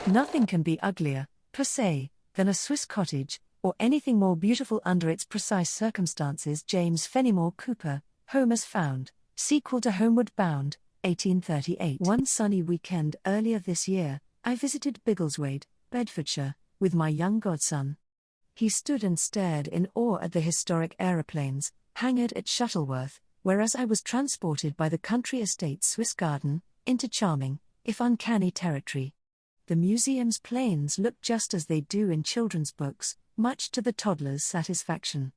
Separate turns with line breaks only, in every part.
Nothing can be uglier, per se, than a Swiss cottage, or anything more beautiful under its precise circumstances. James Fenimore Cooper, Home as Found, sequel to Homeward Bound, 1838. One sunny weekend earlier this year, I visited Biggleswade, Bedfordshire, with my young godson. He stood and stared in awe at the historic aeroplanes, hangared at Shuttleworth, whereas I was transported by the country estate's Swiss garden, into charming, if uncanny territory. The museum's planes looked just as they do in children's books, much to the toddler's satisfaction.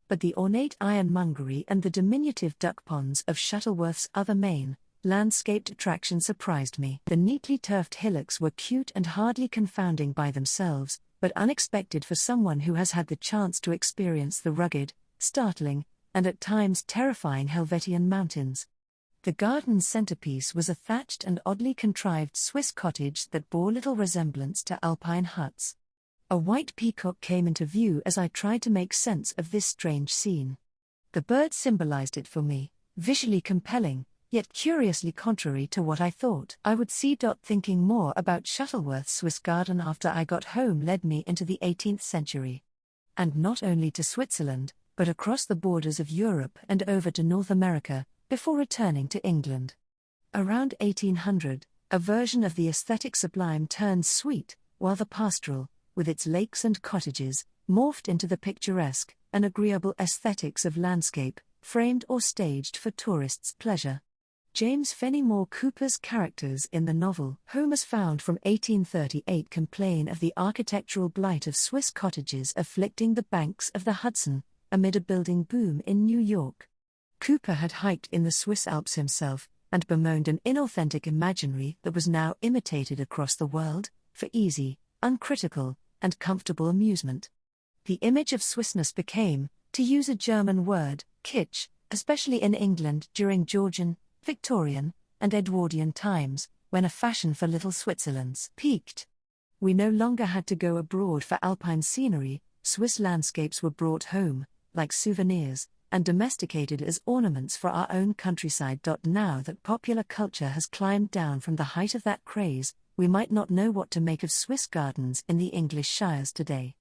But the ornate ironmongery and the diminutive duck ponds of Shuttleworth's other main, landscaped attraction surprised me. The neatly turfed hillocks were cute and hardly confounding by themselves, but unexpected for someone who has had the chance to experience the rugged, startling, and at times terrifying Helvetian mountains. The garden's centerpiece was a thatched and oddly contrived Swiss cottage that bore little resemblance to Alpine huts. A white peacock came into view as I tried to make sense of this strange scene. The bird symbolized it for me, visually compelling, yet curiously contrary to what I thought I would see. Thinking more about Shuttleworth's Swiss garden after I got home led me into the 18th century. And not only to Switzerland, but across the borders of Europe and over to North America, before returning to England. Around 1800, a version of the aesthetic sublime turned sweet, while the pastoral, with its lakes and cottages, morphed into the picturesque and agreeable aesthetics of landscape, framed or staged for tourists' pleasure. James Fenimore Cooper's characters in the novel Home as Found from 1838 complain of the architectural blight of Swiss cottages afflicting the banks of the Hudson, amid a building boom in New York. Cooper had hiked in the Swiss Alps himself, and bemoaned an inauthentic imaginary that was now imitated across the world, for easy, uncritical, and comfortable amusement. The image of Swissness became, to use a German word, Kitsch, especially in England during Georgian, Victorian, and Edwardian times, when a fashion for Little Switzerlands peaked. We no longer had to go abroad for Alpine scenery. Swiss landscapes were brought home, like souvenirs, and domesticated as ornaments for our own countryside. Now that popular culture has climbed down from the height of that craze, we might not know what to make of Swiss gardens in the English shires today.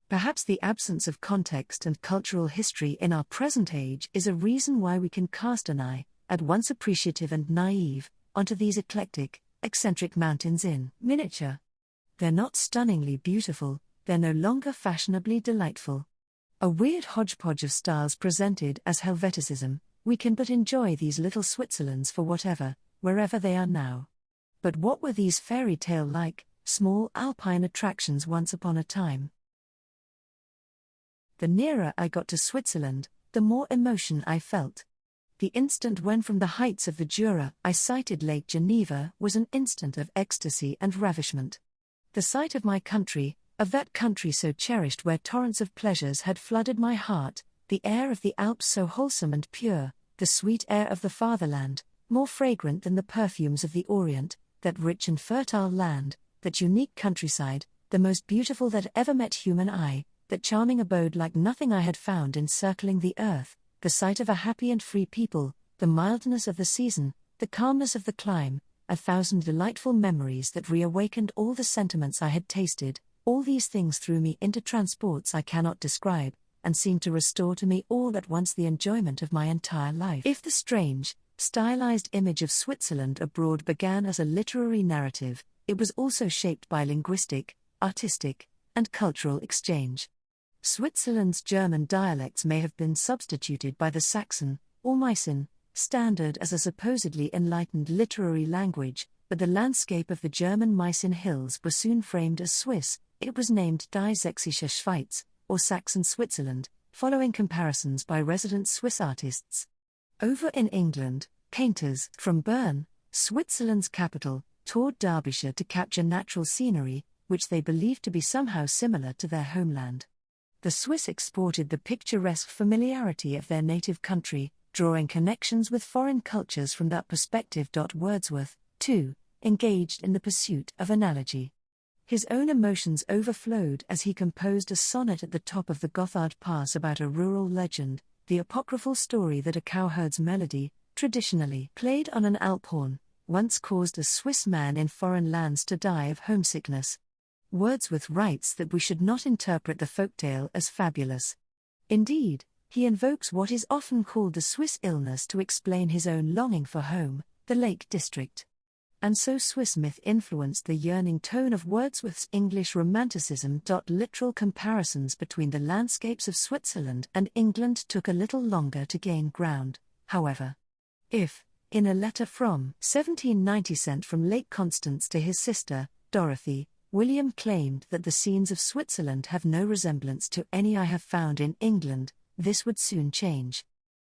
Perhaps the absence of context and cultural history in our present age is a reason why we can cast an eye, at once appreciative and naive, onto these eclectic, eccentric mountains in miniature. They're not stunningly beautiful, they're no longer fashionably delightful. A weird hodgepodge of styles presented as Helveticism, we can but enjoy these little Switzerlands for whatever, wherever they are now. But what were these fairy tale-like, small Alpine attractions once upon a time? The nearer I got to Switzerland, the more emotion I felt. The instant when from the heights of the Jura I sighted Lake Geneva was an instant of ecstasy and ravishment. The sight of my country, of that country so cherished where torrents of pleasures had flooded my heart, the air of the Alps so wholesome and pure, the sweet air of the fatherland, more fragrant than the perfumes of the Orient, that rich and fertile land, that unique countryside, the most beautiful that ever met human eye, that charming abode like nothing I had found encircling the earth, the sight of a happy and free people, the mildness of the season, the calmness of the clime, 1,000 delightful memories that reawakened all the sentiments I had tasted. All these things threw me into transports I cannot describe, and seemed to restore to me all at once the enjoyment of my entire life. If the strange, stylized image of Switzerland abroad began as a literary narrative, it was also shaped by linguistic, artistic, and cultural exchange. Switzerland's German dialects may have been substituted by the Saxon, or Meissen, standard as a supposedly enlightened literary language, but the landscape of the German Meissen hills was soon framed as Swiss. It was named Die Sächsische Schweiz, or Saxon Switzerland, following comparisons by resident Swiss artists. Over in England, painters from Bern, Switzerland's capital, toured Derbyshire to capture natural scenery, which they believed to be somehow similar to their homeland. The Swiss exported the picturesque familiarity of their native country, drawing connections with foreign cultures from that perspective. Wordsworth, too, engaged in the pursuit of analogy. His own emotions overflowed as he composed a sonnet at the top of the Gothard Pass about a rural legend, the apocryphal story that a cowherd's melody, traditionally played on an Alp horn, once caused a Swiss man in foreign lands to die of homesickness. Wordsworth writes that we should not interpret the folktale as fabulous. Indeed, he invokes what is often called the Swiss illness to explain his own longing for home, the Lake District. And so Swiss myth influenced the yearning tone of Wordsworth's English Romanticism. Literal comparisons between the landscapes of Switzerland and England took a little longer to gain ground, however. If, in a letter from 1790 sent from Lake Constance to his sister, Dorothy, William claimed that the scenes of Switzerland have no resemblance to any I have found in England, this would soon change.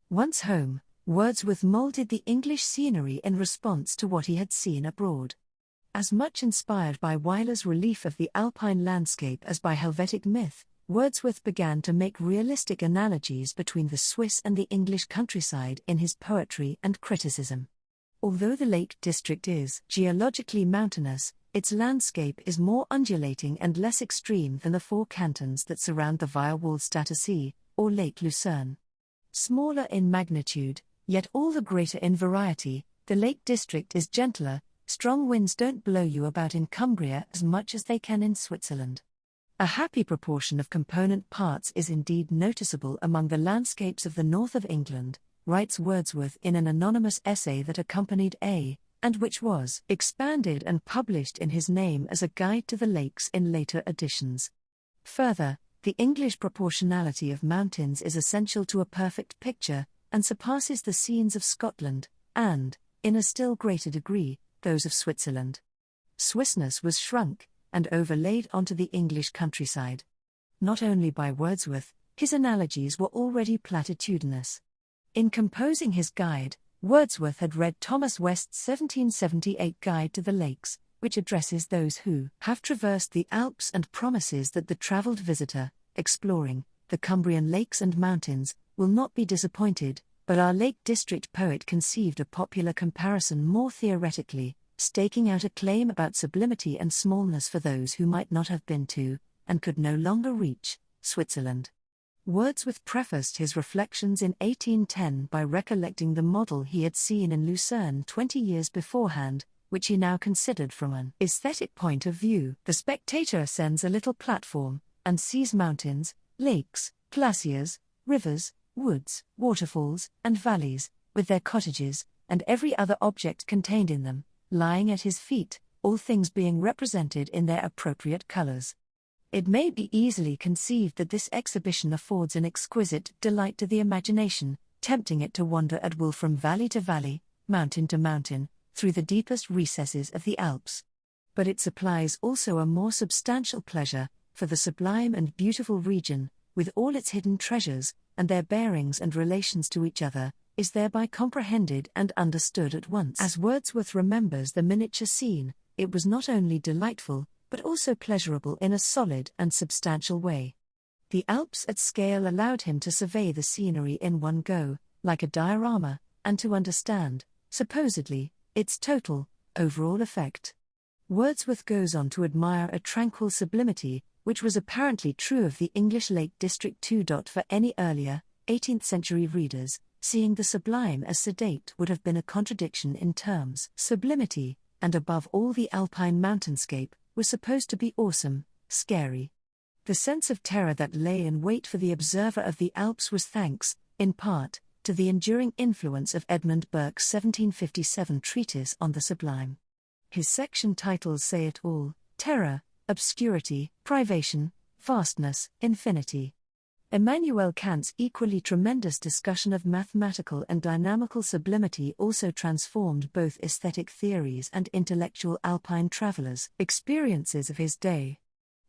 Once home, Wordsworth moulded the English scenery in response to what he had seen abroad. As much inspired by Weyler's relief of the Alpine landscape as by Helvetic myth, Wordsworth began to make realistic analogies between the Swiss and the English countryside in his poetry and criticism. Although the Lake District is geologically mountainous, its landscape is more undulating and less extreme than the four cantons that surround the Weierwaldstätter See, or Lake Lucerne. Smaller in magnitude, yet all the greater in variety, the Lake District is gentler. Strong winds don't blow you about in Cumbria as much as they can in Switzerland. A happy proportion of component parts is indeed noticeable among the landscapes of the north of England, writes Wordsworth in an anonymous essay that accompanied and which was expanded and published in his name as a guide to the lakes in later editions. Further, the English proportionality of mountains is essential to a perfect picture, and surpasses the scenes of Scotland, and, in a still greater degree, those of Switzerland. Swissness was shrunk, and overlaid onto the English countryside. Not only by Wordsworth, his analogies were already platitudinous. In composing his guide, Wordsworth had read Thomas West's 1778 Guide to the Lakes, which addresses those who have traversed the Alps and promises that the travelled visitor, exploring the Cumbrian lakes and mountains, will not be disappointed, but our Lake District poet conceived a popular comparison more theoretically, staking out a claim about sublimity and smallness for those who might not have been to, and could no longer reach, Switzerland. Wordsworth prefaced his reflections in 1810 by recollecting the model he had seen in Lucerne 20 years beforehand, which he now considered from an aesthetic point of view. The spectator ascends a little platform, and sees mountains, lakes, glaciers, rivers, woods, waterfalls, and valleys, with their cottages, and every other object contained in them, lying at his feet, all things being represented in their appropriate colors. It may be easily conceived that this exhibition affords an exquisite delight to the imagination, tempting it to wander at will from valley to valley, mountain to mountain, through the deepest recesses of the Alps. But it supplies also a more substantial pleasure, for the sublime and beautiful region, with all its hidden treasures, and their bearings and relations to each other, is thereby comprehended and understood at once. As Wordsworth remembers the miniature scene, it was not only delightful, but also pleasurable in a solid and substantial way. The Alps at scale allowed him to survey the scenery in one go, like a diorama, and to understand, supposedly, its total, overall effect. Wordsworth goes on to admire a tranquil sublimity, which was apparently true of the English Lake District too. For any earlier, 18th-century readers, seeing the sublime as sedate would have been a contradiction in terms. Sublimity, and above all the Alpine mountainscape, was supposed to be awesome, scary. The sense of terror that lay in wait for the observer of the Alps was thanks, in part, to the enduring influence of Edmund Burke's 1757 treatise on the sublime. His section titles say it all: terror, obscurity, privation, vastness, infinity. Immanuel Kant's equally tremendous discussion of mathematical and dynamical sublimity also transformed both aesthetic theories and intellectual Alpine travelers' experiences of his day.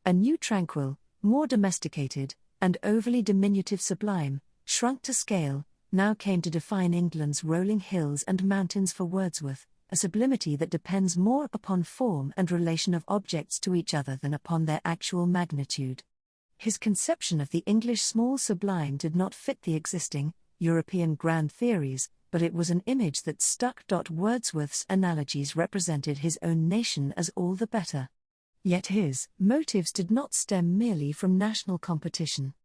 A new tranquil, more domesticated, and overly diminutive sublime, shrunk to scale, now came to define England's rolling hills and mountains for Wordsworth, a sublimity that depends more upon form and relation of objects to each other than upon their actual magnitude. His conception of the English small sublime did not fit the existing, European grand theories, but it was an image that stuck. Wordsworth's analogies represented his own nation as all the better. Yet his motives did not stem merely from national competition.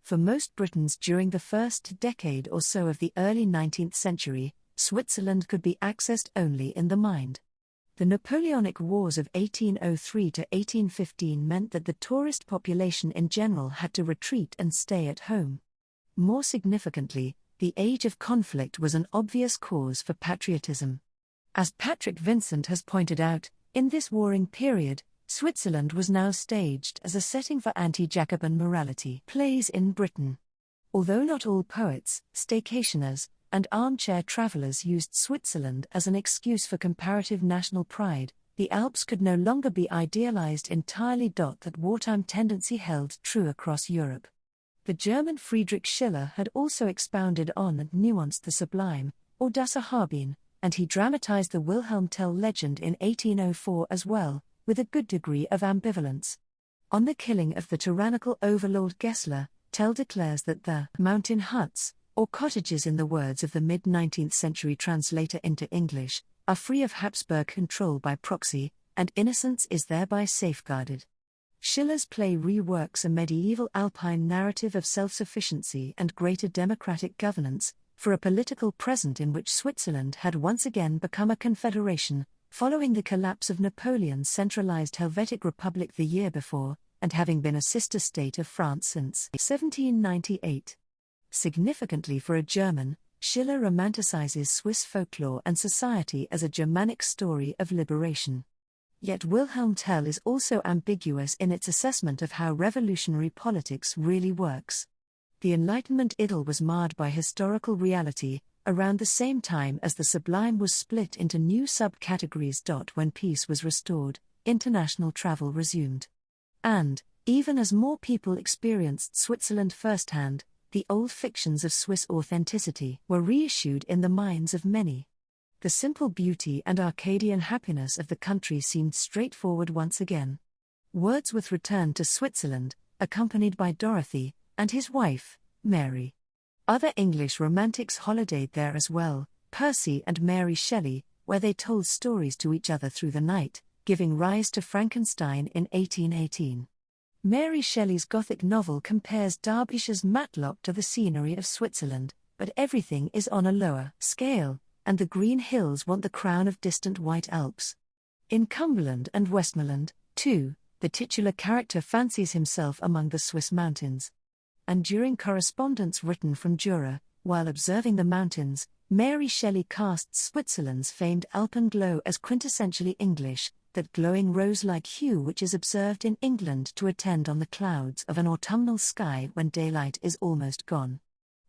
For most Britons during the first decade or so of the early 19th century, Switzerland could be accessed only in the mind. The Napoleonic Wars of 1803 to 1815 meant that the tourist population in general had to retreat and stay at home. More significantly, the age of conflict was an obvious cause for patriotism. As Patrick Vincent has pointed out, in this warring period, Switzerland was now staged as a setting for anti-Jacobin morality plays in Britain. Although not all poets, staycationers, and armchair travelers used Switzerland as an excuse for comparative national pride, the Alps could no longer be idealized entirely. That wartime tendency held true across Europe. The German Friedrich Schiller had also expounded on and nuanced the sublime, or das Erhabene, and he dramatized the Wilhelm Tell legend in 1804 as well, with a good degree of ambivalence. On the killing of the tyrannical overlord Gessler, Tell declares that the mountain huts, or cottages in the words of the mid-19th century translator into English, are free of Habsburg control by proxy, and innocence is thereby safeguarded. Schiller's play reworks a medieval Alpine narrative of self-sufficiency and greater democratic governance, for a political present in which Switzerland had once again become a confederation, following the collapse of Napoleon's centralized Helvetic Republic the year before, and having been a sister state of France since 1798. Significantly for a German, Schiller romanticizes Swiss folklore and society as a Germanic story of liberation. Yet Wilhelm Tell is also ambiguous in its assessment of how revolutionary politics really works. The Enlightenment idyll was marred by historical reality, around the same time as the sublime was split into new subcategories. When peace was restored, international travel resumed. And, even as more people experienced Switzerland firsthand, the old fictions of Swiss authenticity were reissued in the minds of many. The simple beauty and Arcadian happiness of the country seemed straightforward once again. Wordsworth returned to Switzerland, accompanied by Dorothy and his wife, Mary. Other English romantics holidayed there as well, Percy and Mary Shelley, where they told stories to each other through the night, giving rise to Frankenstein in 1818. Mary Shelley's Gothic novel compares Derbyshire's Matlock to the scenery of Switzerland, but everything is on a lower scale, and the green hills want the crown of distant white Alps. In Cumberland and Westmoreland, too, the titular character fancies himself among the Swiss mountains. And during correspondence written from Jura, while observing the mountains, Mary Shelley casts Switzerland's famed alpenglow as quintessentially English, that glowing rose-like hue which is observed in England to attend on the clouds of an autumnal sky when daylight is almost gone.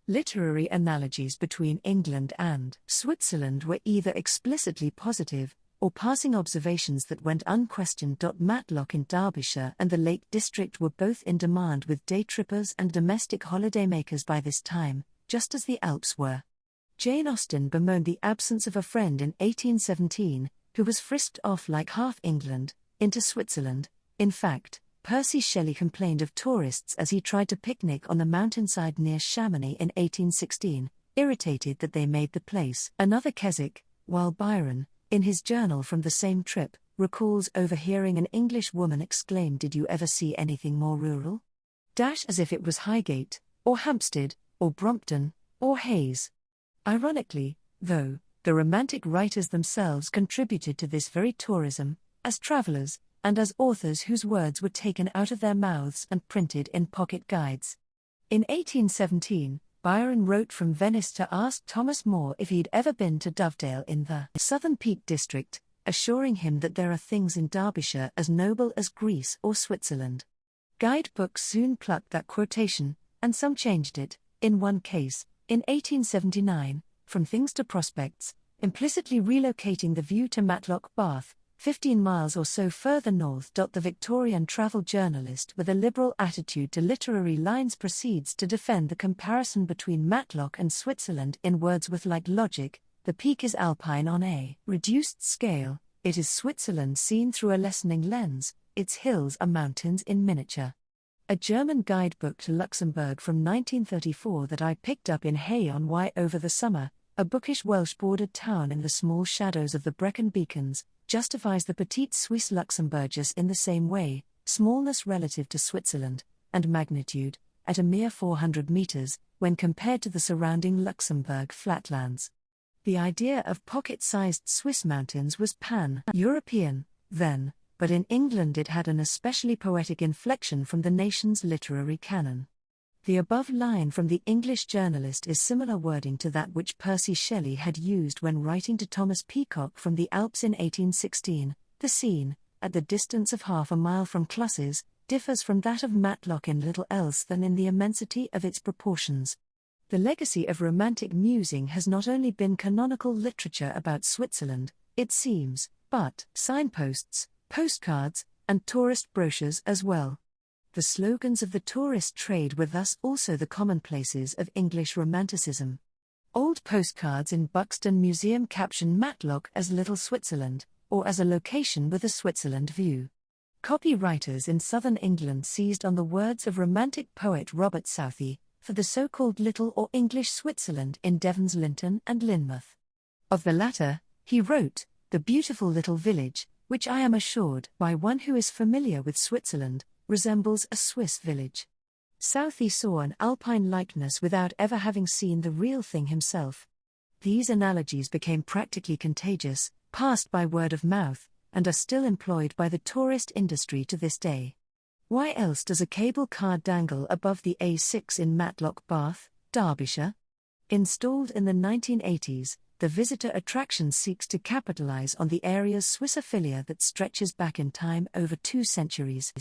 Literary analogies between England and Switzerland were either explicitly positive, or passing observations that went unquestioned. Matlock in Derbyshire and the Lake District were both in demand with day-trippers and domestic holidaymakers by this time, just as the Alps were. Jane Austen bemoaned the absence of a friend in 1817, who was frisked off like half England, into Switzerland. In fact, Percy Shelley complained of tourists as he tried to picnic on the mountainside near Chamonix in 1816, irritated that they made the place another Keswick, while Byron, in his journal from the same trip, recalls overhearing an English woman exclaim, "Did you ever see anything more rural?" As if it was Highgate, or Hampstead, or Brompton, or Hayes. Ironically, though, the Romantic writers themselves contributed to this very tourism, as travellers, and as authors whose words were taken out of their mouths and printed in pocket guides. In 1817, Byron wrote from Venice to ask Thomas More if he'd ever been to Dovedale in the Southern Peak District, assuring him that there are things in Derbyshire as noble as Greece or Switzerland. Guidebooks soon plucked that quotation, and some changed it, in one case, in 1879, from things to prospects, implicitly relocating the view to Matlock Bath, 15 miles or so further north. The Victorian travel journalist with a liberal attitude to literary lines proceeds to defend the comparison between Matlock and Switzerland in Wordsworth-like logic. The peak is Alpine on a reduced scale, it is Switzerland seen through a lessening lens, its hills are mountains in miniature. A German guidebook to Luxembourg from 1934 that I picked up in Hay on Wye over the summer, a bookish Welsh-bordered town in the small shadows of the Brecon beacons, justifies the petite Suisse Luxembourgeois in the same way, smallness relative to Switzerland, and magnitude, at a mere 400 meters, when compared to the surrounding Luxembourg flatlands. The idea of pocket-sized Swiss mountains was pan-European, then, but in England it had an especially poetic inflection from the nation's literary canon. The above line from the English journalist is similar wording to that which Percy Shelley had used when writing to Thomas Peacock from the Alps in 1816. The scene, at the distance of half a mile from Clusses, differs from that of Matlock in little else than in the immensity of its proportions. The legacy of Romantic musing has not only been canonical literature about Switzerland, it seems, but signposts, postcards, and tourist brochures as well. The slogans of the tourist trade were thus also the commonplaces of English Romanticism. Old postcards in Buxton Museum caption Matlock as Little Switzerland, or as a location with a Switzerland view. Copywriters in southern England seized on the words of Romantic poet Robert Southey for the so-called Little or English Switzerland in Devon's Linton and Lynmouth. Of the latter, he wrote, "The beautiful little village, which I am assured by one who is familiar with Switzerland, resembles a Swiss village." Southey saw an Alpine likeness without ever having seen the real thing himself. These analogies became practically contagious, passed by word of mouth, and are still employed by the tourist industry to this day. Why else does a cable car dangle above the A6 in Matlock, Bath, Derbyshire? Installed in the 1980s, the visitor attraction seeks to capitalize on the area's Swissophilia that stretches back in time over 2 centuries.